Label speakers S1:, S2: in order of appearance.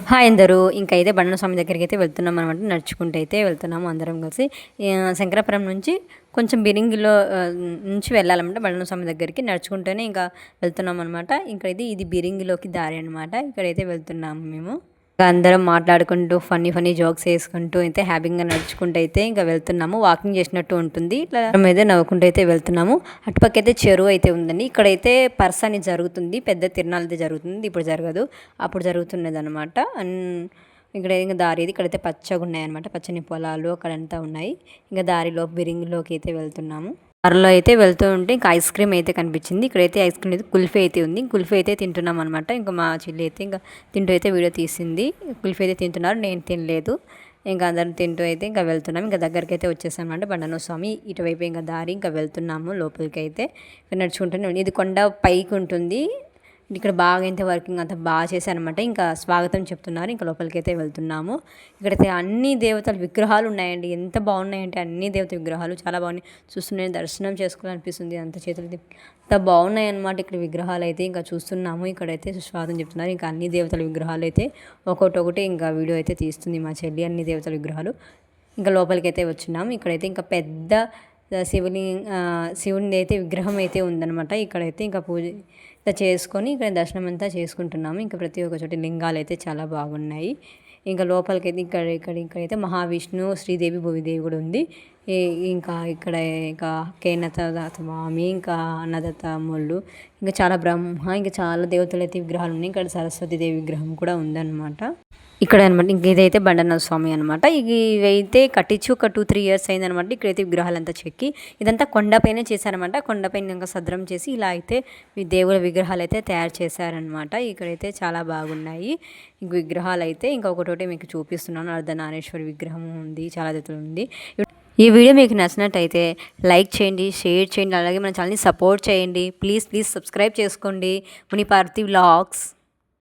S1: Hi అందరూ. ఇంకైతే బండన స్వామి దగ్గరికైతే వెళ్తున్నామనమాట. నడుచుకుంటూ అయితే వెళ్తున్నాము అందరం కలిసి. శంకరాపురం నుంచి కొంచెం బిరింగిలో నుంచి వెళ్ళాలన్నమాట బండన స్వామి దగ్గరికి. నడుచుకుంటూనే ఇంకా వెళ్తున్నామనమాట. ఇంకా ఇది బిరింగిలోకి దారి అనమాట. ఇక్కడైతే వెళ్తున్నాము మేము. అందరం మాట్లాడుకుంటూ ఫన్నీ జోక్స్ వేసుకుంటూ అయితే హ్యాపీగా నడుచుకుంటూ అయితే ఇంకా వెళ్తున్నాము. వాకింగ్ చేసినట్టు ఉంటుంది. ఇట్లా అయితే నవ్వుకుంటూ అయితే వెళ్తున్నాము. అటుపక్క అయితే చెరువు అయితే ఉందండి. ఇక్కడైతే పర్సని జరుగుతుంది. పెద్ద తిరణాలు అయితే జరుగుతుంది. ఇప్పుడు జరగదు, అప్పుడు జరుగుతున్నది అనమాట. ఇక్కడ ఇంకా దారి ఇక్కడైతే పచ్చగా ఉన్నాయన్నమాట. పచ్చని పొలాలు అక్కడంతా ఉన్నాయి. ఇంకా దారిలో బిరింగిలోకి అయితే వెళ్తున్నాము. కారులో అయితే వెళ్తూ ఉంటే ఇంకా ఐస్ క్రీమ్ అయితే కనిపించింది. ఇక్కడైతే ఐస్ క్రీమ్ అయితే కుల్ఫీ అయితే ఉంది. కుల్ఫీ అయితే తింటున్నాం అనమాట. ఇంకా మా చెల్లి అయితే ఇంకా తింటూ అయితే వీడియో తీసింది. కుల్ఫీ అయితే తింటున్నారు, నేను తినలేదు. ఇంకా అందరం తింటూ అయితే ఇంకా వెళ్తున్నాం. ఇంకా దగ్గరికి అయితే వచ్చేసామంటే బండన స్వామి. ఇటువైపు ఇంకా దారి ఇంకా వెళ్తున్నాము లోపలికి అయితే. నడుచుకుంటూనే ఇది కొండ పైకి ఉంటుంది. ఇక్కడ బాగా అయితే వర్కింగ్ అంతా బాగా చేశారనమాట. ఇంకా స్వాగతం చెప్తున్నారు. ఇంకా లోపలికి అయితే వెళ్తున్నాము. ఇక్కడైతే అన్ని దేవతల విగ్రహాలు ఉన్నాయండి. ఎంత బాగున్నాయంటే అన్ని దేవత విగ్రహాలు చాలా బాగున్నాయి. చూస్తూనే దర్శనం చేసుకోవాలనిపిస్తుంది. అంత చేతులు అంత బాగున్నాయి అనమాట. ఇక్కడ విగ్రహాలు అయితే ఇంకా చూస్తున్నాము. ఇక్కడైతే స్వాగతం చెప్తున్నారు. ఇంకా అన్ని దేవతల విగ్రహాలు అయితే ఒకటి ఇంకా వీడియో అయితే తీస్తుంది మా చెల్లి. అన్ని దేవతల విగ్రహాలు ఇంకా లోపలికి అయితే వచ్చినాము. ఇక్కడైతే ఇంకా పెద్ద శివుని అయితే విగ్రహం అయితే ఉందన్నమాట. ఇక్కడైతే ఇంకా పూజ చేసుకొని ఇక్కడ దర్శనం అంతా చేసుకుంటున్నాము. ఇంకా ప్రతి ఒక్క చోట లింగాలు అయితే చాలా బాగున్నాయి. ఇంకా లోపలికైతే ఇక్కడైతే మహావిష్ణు, శ్రీదేవి, భూమిదేవి కూడా ఉంది. ఇంకా ఇక్కడ ఇంకా కేనత స్వామి, ఇంకా అన్నదత్తముళ్ళు, ఇంకా చాలా ఇంకా చాలా దేవతలు అయితే విగ్రహాలు ఉన్నాయి. ఇక్కడ సరస్వతీదేవి విగ్రహం కూడా ఉందన్నమాట. ఇక్కడ అనమాట. ఇంక ఇదైతే బండనాథ స్వామి అనమాట. ఇవైతే కట్టించి ఒక 2-3 ఇయర్స్ అయిందనమాట. ఇక్కడైతే విగ్రహాలంతా చెక్కి ఇదంతా కొండపైనే చేశారనమాట. కొండపైన ఇంకా సద్రం చేసి ఇలా అయితే దేవుల విగ్రహాలు అయితే తయారు చేశారనమాట. ఇక్కడైతే చాలా బాగున్నాయి ఇంక విగ్రహాలు అయితే. ఇంకా ఒకటోటి మీకు చూపిస్తున్నాను. అర్ధనారీశ్వరి విగ్రహం ఉంది, చాలా దేవతలు ఉంది. ఈ వీడియో మీకు నచ్చినట్టయితే లైక్ చేయండి, షేర్ చేయండి, అలాగే మన ఛానల్ని సపోర్ట్ చేయండి. ప్లీజ్ సబ్స్క్రైబ్ చేసుకోండి. మునిపార్తి వ్లాగ్స్.